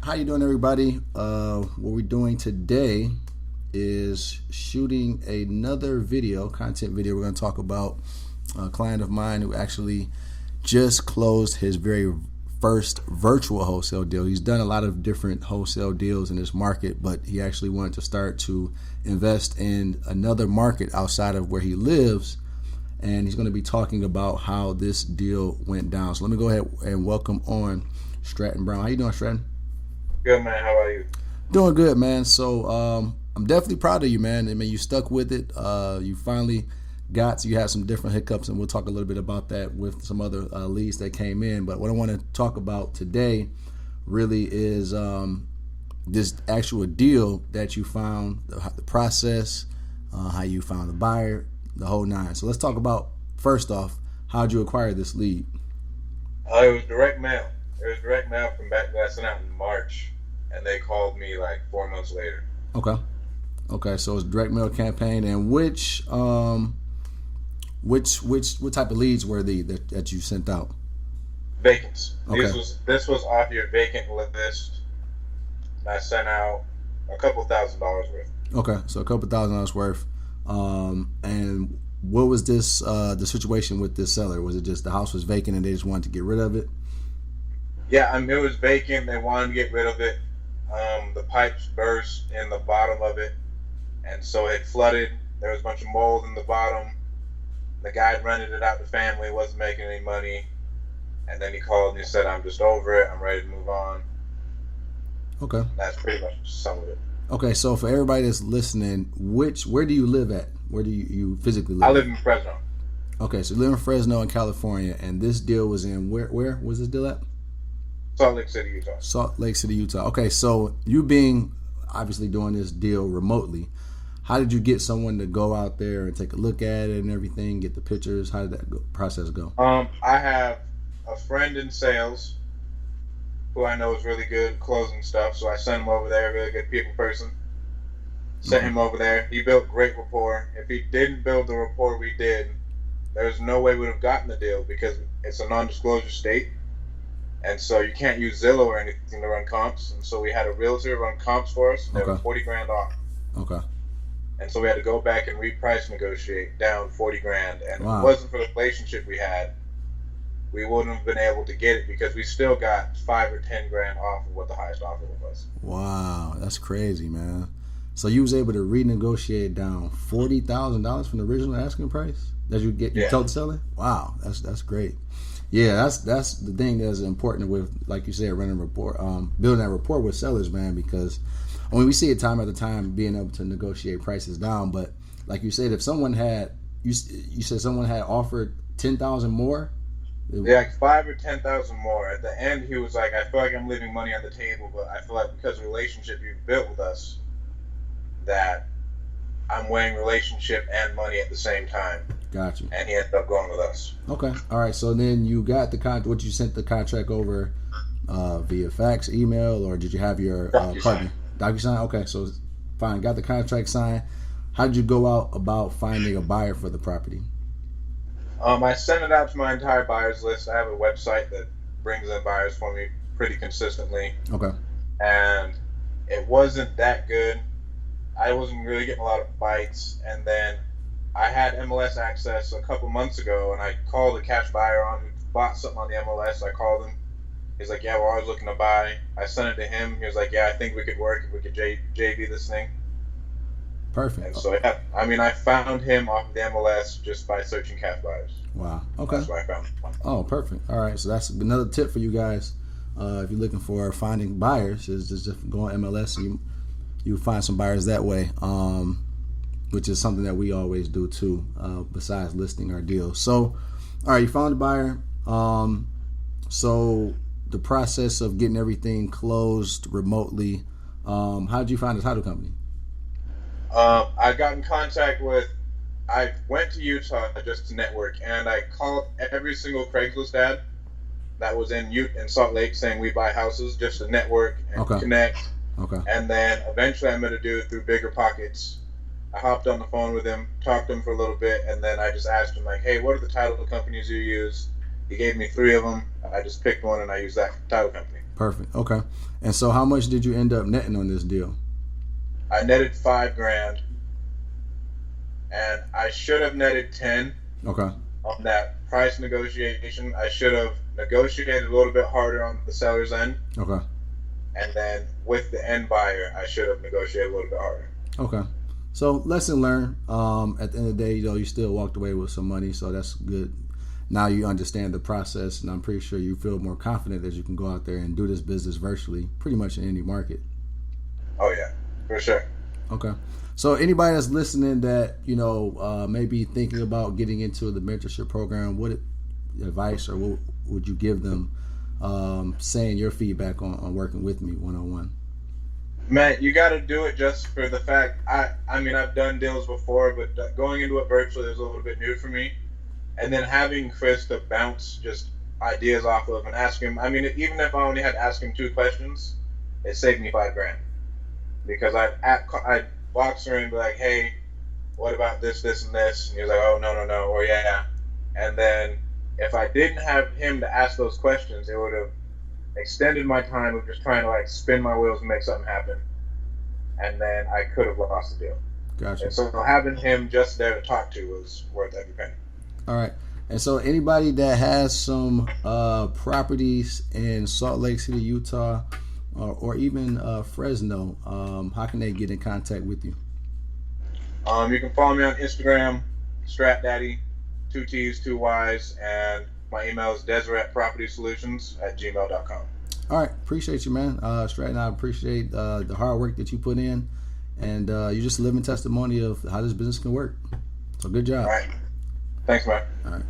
How you doing, everybody? What we're doing today is shooting another content video. We're going to talk about a client of mine who actually just closed his very first virtual wholesale deal. He's done a lot of different wholesale deals in this market, but he actually wanted to start to invest in another market outside of where he lives. And he's going to be talking about how this deal went down. So let me go ahead and welcome on Stratton Brown. How you doing, Stratton? Good, man. How are you? Doing good, man. So I'm definitely proud of you, man. I mean, you stuck with it. You finally you had some different hiccups, and we'll talk a little bit about that with some other leads that came in. But what I want to talk about today really is this actual deal that you found, the process, how you found the buyer, the whole nine. So let's talk about, first off, how'd you acquire this lead? It was direct mail. It was direct mail from back that I sent out in March, and they called me like 4 months later. Okay. So it's direct mail campaign, and what type of leads were that you sent out? Vacants. Okay. This was off your vacant list. I sent out a couple $1,000s worth. Okay, so a couple $1,000s worth. And what was this the situation with this seller? Was it just the house was vacant and they just wanted to get rid of it? Yeah, it was vacant. They wanted to get rid of it. The pipes burst in the bottom of it, and so it flooded. There was a bunch of mold in the bottom. The guy had rented it out to family, wasn't making any money, and then he called and he said, "I'm just over it. I'm ready to move on." Okay. That's pretty much some of it. Okay, so for everybody that's listening, where do you live at? Where do you physically live? I live in Fresno. Okay, so you live in Fresno in California, and this deal was in where was this deal at? Salt Lake City, Utah. Salt Lake City, Utah. Okay, so you being obviously doing this deal remotely, how did you get someone to go out there and take a look at it and everything, get the pictures? How did that process go? I have a friend in sales who I know is really good at closing stuff, so I sent him over there, really good people person. Sent him over there. He built great rapport. If he didn't build the rapport we did, there's no way we would have gotten the deal because it's a non-disclosure state. And so you can't use Zillow or anything to run comps. And so we had a realtor run comps for us, and they were $40,000 off. Okay. And so we had to go back and reprice negotiate down $40,000. And Wow. If it wasn't for the relationship we had, we wouldn't have been able to get it because we still got $5,000 or $10,000 off of what the highest offer was. Wow, that's crazy, man. So you was able to renegotiate down $40,000 from the original asking price that you told the seller? Wow, that's great. Yeah, that's the thing that's important with, like you said, running rapport, building that rapport with sellers, man. Because I mean, we see it time after time, being able to negotiate prices down. But like you said, if someone had, you said someone had offered $10,000 more. Yeah, like $5,000 or $10,000 more. At the end, he was like, "I feel like I'm leaving money on the table, but I feel like because of the relationship you've built with us, that I'm weighing relationship and money at the same time." Gotcha. And he ended up going with us. Okay. All right. So then you got what you sent the contract over via fax, email, or did you have your partner? DocuSign. Okay. So fine. Got the contract signed. How did you go out about finding a buyer for the property? I sent it out to my entire buyers list. I have a website that brings in buyers for me pretty consistently. Okay. And it wasn't that good. I wasn't really getting a lot of bites. And then I had MLS access a couple months ago, and I called a cash buyer on who bought something on the MLS. I called him. He's like, "Yeah, we're always looking to buy." I sent it to him. He was like, "Yeah, I think we could work if we could JV this thing." Perfect. And so, yeah, I mean, I found him off of the MLS just by searching cash buyers. Wow. Okay. That's where I found him. Oh, perfect. All right. So that's another tip for you guys. If you're looking for finding buyers, is just go on MLS. You find some buyers that way. Which is something that we always do too, besides listing our deals. So, all right, you found a buyer. So the process of getting everything closed remotely, how did you find the title company? I got in contact with, I went to Utah just to network, and I called every single Craigslist ad that was in Salt Lake saying we buy houses, just to network and connect. Okay. And then eventually I met a dude through Bigger Pockets. I hopped on the phone with him, talked to him for a little bit, and then I just asked him, like, "Hey, what are the title companies you use?" He gave me 3 of them. I just picked one, and I used that title company. Perfect. Okay. And so how much did you end up netting on this deal? I netted $5,000, and I should have netted 10. Okay. On that price negotiation. I should have negotiated a little bit harder on the seller's end. Okay. And then with the end buyer, I should have negotiated a little bit harder. Okay. So lesson learned. At the end of the day, you still walked away with some money, so that's good. Now you understand the process, and I'm pretty sure you feel more confident that you can go out there and do this business virtually, pretty much in any market. Oh yeah, for sure. Okay. So anybody that's listening that may be thinking about getting into the mentorship program, what advice or what would you give them, saying your feedback on working with me one-on-one? Man, you got to do it just for the fact. I mean, I've done deals before, but going into it virtually is a little bit new for me. And then having Chris to bounce just ideas off of and ask him. I mean, even if I only had to ask him 2 questions, it saved me $5,000 because I'd box her and be like, hey, what about this, this, and this? And he was like, oh, no, or yeah. And then if I didn't have him to ask those questions, it would have extended my time of just trying to like spin my wheels and make something happen. And then I could have lost the deal. Gotcha. And so having him just there to talk to was worth every penny. All right. And so anybody that has some properties in Salt Lake City, Utah, or even Fresno, how can they get in contact with you? You can follow me on Instagram, StratDaddy, 2 T's, 2 Y's, and my email is DeseretPropertySolutions@gmail.com. All right. Appreciate you, man. Stratton, I appreciate the hard work that you put in, and you're just a living testimony of how this business can work. So good job. All right. Thanks, man. All right.